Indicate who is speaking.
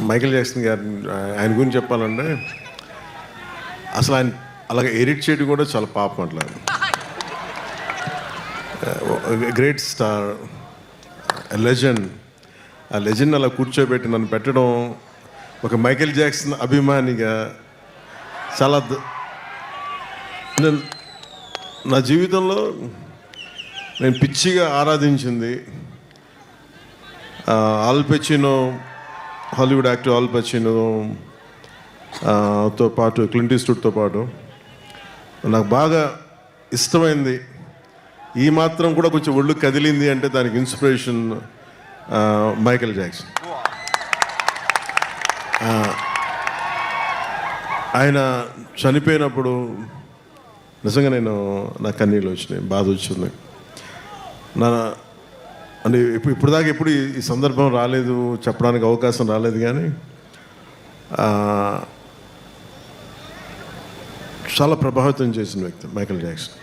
Speaker 1: Michael Jackson గారి ఆయన గురించి చెప్పాలంటే అసలు ఆయన అలాగే ఎడిట్ చేయడం కూడా చాలా పాపం అట్లా. Great star, legend. ఆ లెజెండ్ అలా కూర్చోబెట్టి నన్ను పెట్టడం ఒక మైకేల్ జాక్సన్ అభిమానిగా చాలా నా జీవితంలో నేను పిచ్చిగా ఆరాధించింది Al Pacino, Hollywood actor Al Pacino తో పాటు క్లింట్ ఈస్ట్వుడ్తో పాటు నాకు బాగా ఇష్టమైంది. ఈ మాత్రం కూడా కొంచెం ఒళ్ళు కదిలింది అంటే దానికి ఇన్స్పిరేషన్ మైకేల్ జాక్సన్. ఆయన చనిపోయినప్పుడు నిజంగా నా కన్నీళ్ళు వచ్చినాయి, బాధ వచ్చింది. అంటే ఇప్పుడు దాకా ఎప్పుడు ఈ సందర్భం రాలేదు, చెప్పడానికి అవకాశం రాలేదు. కానీ చాలా ప్రభావితం చేసిన వ్యక్తి మైకేల్ జాక్సన్.